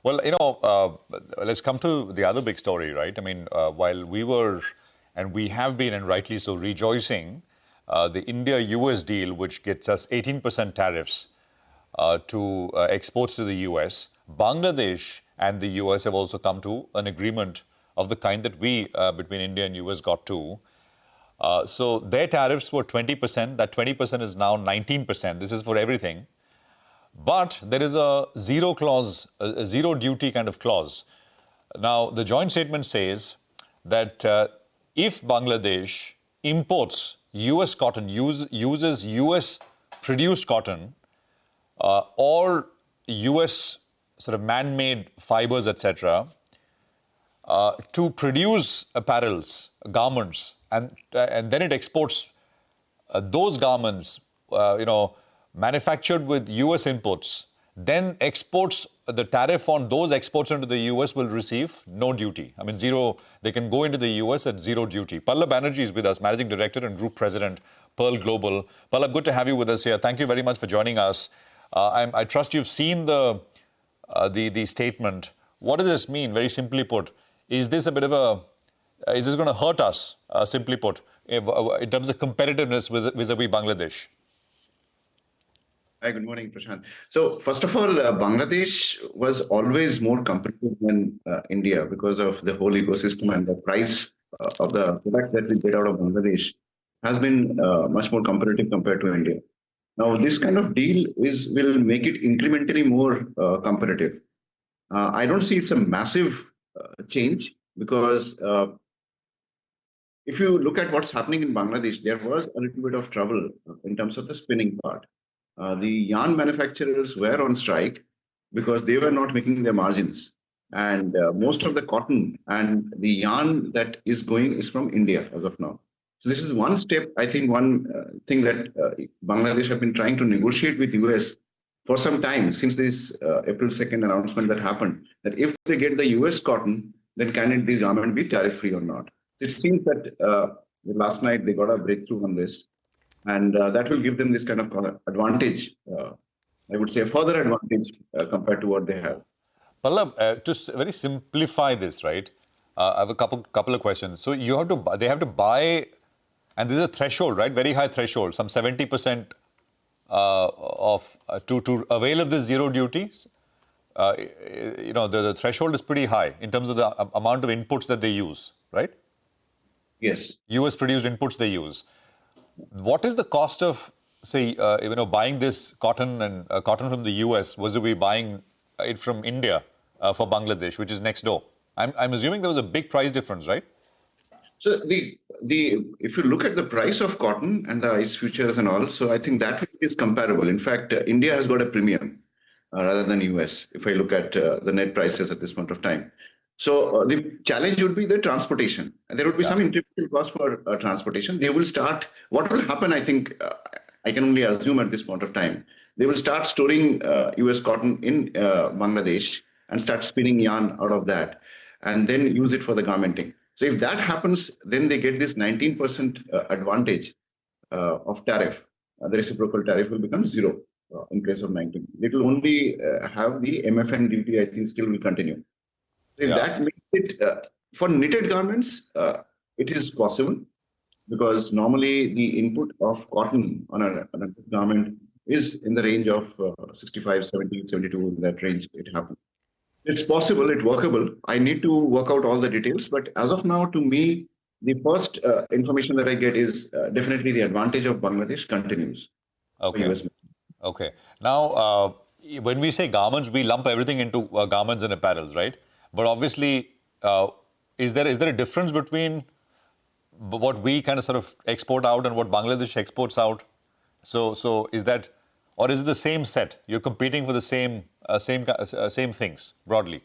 Well, let's come to the other big story, right? I mean, while we were, and we have been, and rightly so, rejoicing, the India-US deal, which gets us 18% tariffs to exports to the US, Bangladesh and the US have also come to an agreement of the kind that we, between India and US, got to. So their tariffs were 20%. That 20% is now 19%. This is for everything. But there is a zero clause, a zero duty kind of clause. Now, the joint statement says that if Bangladesh imports US cotton, uses US produced cotton or US sort of man-made fibers, etc., to produce apparels, garments, and then it exports those garments, manufactured with US inputs, then exports, the tariff on those exports into the US will receive no duty. I mean, zero, they can go into the US at zero duty. Pallab Banerjee is with us, Managing Director and Group President, Pearl Global. Pallab, good to have you with us here. Thank you very much for joining us. I trust you've seen the statement. What does this mean, very simply put? Is this a bit of is this going to hurt us, simply put, in terms of competitiveness vis-a-vis Bangladesh? Hi, good morning, Prashant. So first of all, Bangladesh was always more competitive than India because of the whole ecosystem, and the price of the product that we get out of Bangladesh has been much more competitive compared to India. Now, this kind of deal will make it incrementally more competitive. I don't see it's a massive change because if you look at what's happening in Bangladesh, there was a little bit of trouble in terms of the spinning part. The yarn manufacturers were on strike because they were not making their margins. And most of the cotton and the yarn that is going is from India as of now. So this is one step, I think, one thing that Bangladesh have been trying to negotiate with US for some time, since this April 2nd announcement that happened, that if they get the US cotton, then can the garment be tariff-free or not? It seems that last night they got a breakthrough on this. And that will give them this kind of advantage, I would say a further advantage compared to what they have. Pallab, to very simplify this, right? I have a couple of questions. So they have to buy, and this is a threshold, right? Very high threshold, some 70% to avail of this zero duties. The threshold is pretty high in terms of the amount of inputs that they use, right? Yes. US produced inputs they use. What is the cost of, say, buying this cotton and cotton from the US versus buying it from India for Bangladesh, which is next door? I'm assuming there was a big price difference, right? So if you look at the price of cotton and the ICE futures and all, so I think that is comparable. In fact, India has got a premium rather than US, if I look at the net prices at this point of time. So the challenge would be the transportation. And there would be some incremental cost for transportation. They will start, what will happen, I think, I can only assume at this point of time, they will start storing US cotton in Bangladesh and start spinning yarn out of that and then use it for the garmenting. So if that happens, then they get this 19% advantage of tariff. The reciprocal tariff will become zero in case of 19. It will only have the MFN duty, I think, still will continue. So that makes it, for knitted garments, it is possible because normally the input of cotton on a garment is in the range of 65, 70, 72, in that range it happens. It's possible, it's workable. I need to work out all the details, but as of now, to me, the first information that I get is definitely the advantage of Bangladesh continues. Okay. Okay. Now, when we say garments, we lump everything into garments and apparels, right? But obviously, is there a difference between what we kind of sort of export out and what Bangladesh exports out? So is that, or is it the same set? You're competing for the same things broadly.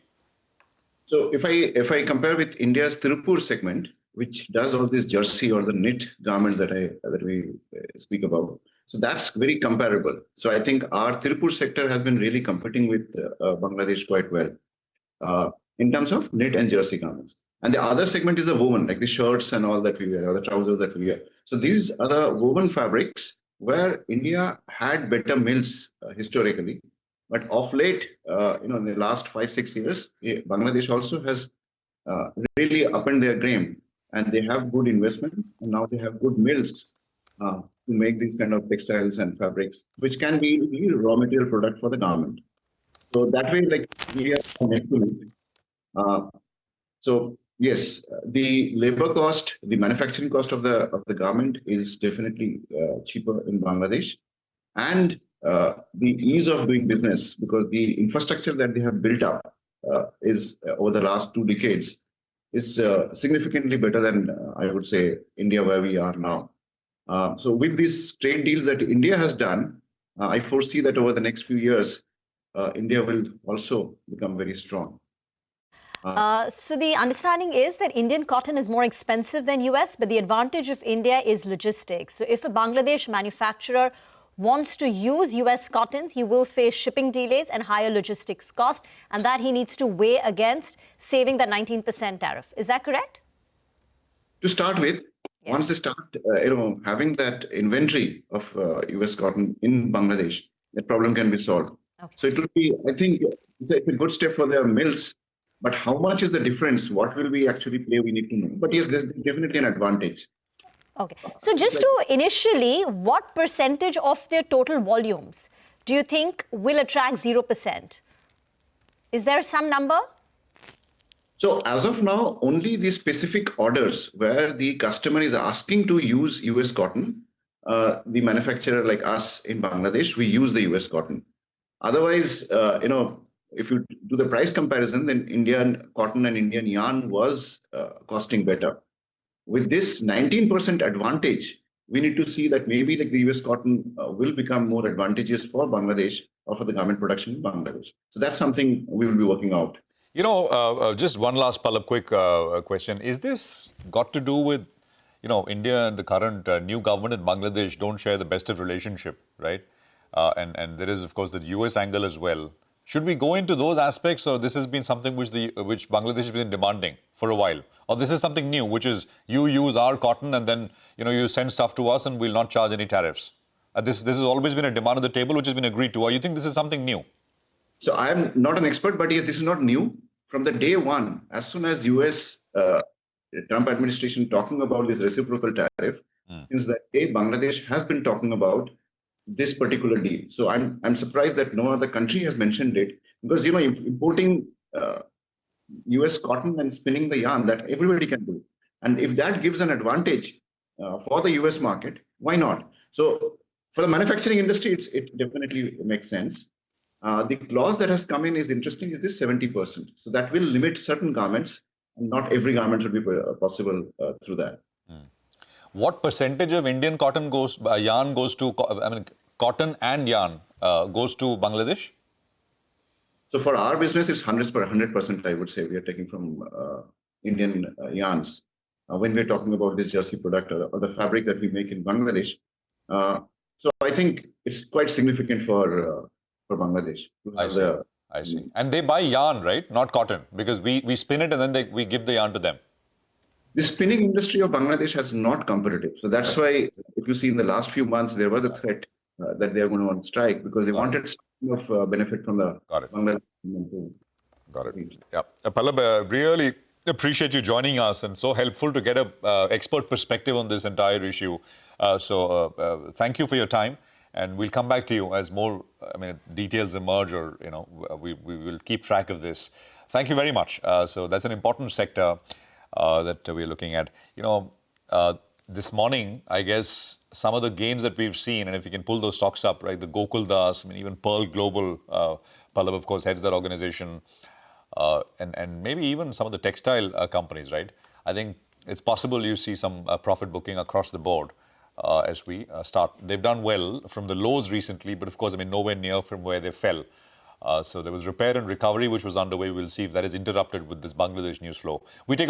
So if I compare with India's Tirupur segment, which does all this jersey or the knit garments that we speak about, so that's very comparable. So I think our Tirupur sector has been really competing with Bangladesh quite well in terms of knit and jersey garments. And the other segment is the woven, like the shirts and all that we wear, or the trousers that we wear. So these are the woven fabrics where India had better mills historically. But of late, in the last 5, 6 years, Bangladesh also has really upend their game, and they have good investments, and now they have good mills to make these kind of textiles and fabrics, which can be the raw material product for the garment. So that way, like we are connected. So yes, the labor cost, the manufacturing cost of the garment is definitely cheaper in Bangladesh, and the ease of doing business, because the infrastructure that they have built up is over the last 2 decades is significantly better than I would say India, where we are now. So with these trade deals that India has done, I foresee that over the next few years, India will also become very strong. So the understanding is that Indian cotton is more expensive than US, but the advantage of India is logistics. So if a Bangladesh manufacturer wants to use US cotton, he will face shipping delays and higher logistics cost, and that he needs to weigh against saving that 19% tariff. Is that correct? To start with, once they start, having that inventory of US cotton in Bangladesh, that problem can be solved. Okay. So it will be, I think, it's a good step for their mills. But how much is the difference? What will we actually play? We need to know. But yes, there's definitely an advantage. Okay. So just to initially, what percentage of their total volumes do you think will attract 0%? Is there some number? So as of now, only the specific orders where the customer is asking to use US cotton, the manufacturer like us in Bangladesh, we use the US cotton. Otherwise, if you do the price comparison, then Indian cotton and Indian yarn was costing better. With this 19% advantage, we need to see that maybe like the US cotton will become more advantageous for Bangladesh or for the garment production in Bangladesh. So that's something we will be working out. Just one last Pallab quick question. Is this got to do with, India and the current new government in Bangladesh don't share the best of relationship, right? And there is, of course, the US angle as well. Should we go into those aspects, or this has been something which Bangladesh has been demanding for a while? Or this is something new, which is you use our cotton and then, you send stuff to us and we'll not charge any tariffs? This has always been a demand on the table, which has been agreed to. Or you think this is something new? So I am not an expert, but yes, this is not new. From the day one, as soon as US Trump administration talking about this reciprocal tariff, since that day, Bangladesh has been talking about this particular deal. So I'm surprised that no other country has mentioned it, because importing US cotton and spinning the yarn, that everybody can do, and if that gives an advantage for the US market, why not? So for the manufacturing industry, it definitely makes sense. The clause that has come in is interesting, is this 70%. So that will limit certain garments, and not every garment should be possible through that. What percentage of Indian cotton yarn goes to, cotton and yarn goes to Bangladesh? So for our business, it's 100%, I would say, we are taking from Indian yarns. When we're talking about this jersey product or the fabric that we make in Bangladesh. So I think it's quite significant for Bangladesh. I see. And they buy yarn, right? Not cotton, because we spin it and then we give the yarn to them. The spinning industry of Bangladesh has not competitive. So that's why, if you see in the last few months, there was a threat that they are going to on strike, because they wanted some of benefit from the Bangladesh. Got it. Yeah. Pallab, really appreciate you joining us, and so helpful to get a expert perspective on this entire issue. So thank you for your time, and we'll come back to you as more details emerge, or we will keep track of this. Thank you very much. So that's an important sector that we're looking at. This morning, I guess some of the gains that we've seen, and if you can pull those stocks up, right, the Gokul Das, even Pearl Global, Pallab, of course, heads that organization, and maybe even some of the textile companies, right? I think it's possible you see some profit booking across the board as we start. They've done well from the lows recently, but of course, nowhere near from where they fell. So there was repair and recovery which was underway. We'll see if that is interrupted with this Bangladesh news flow. We take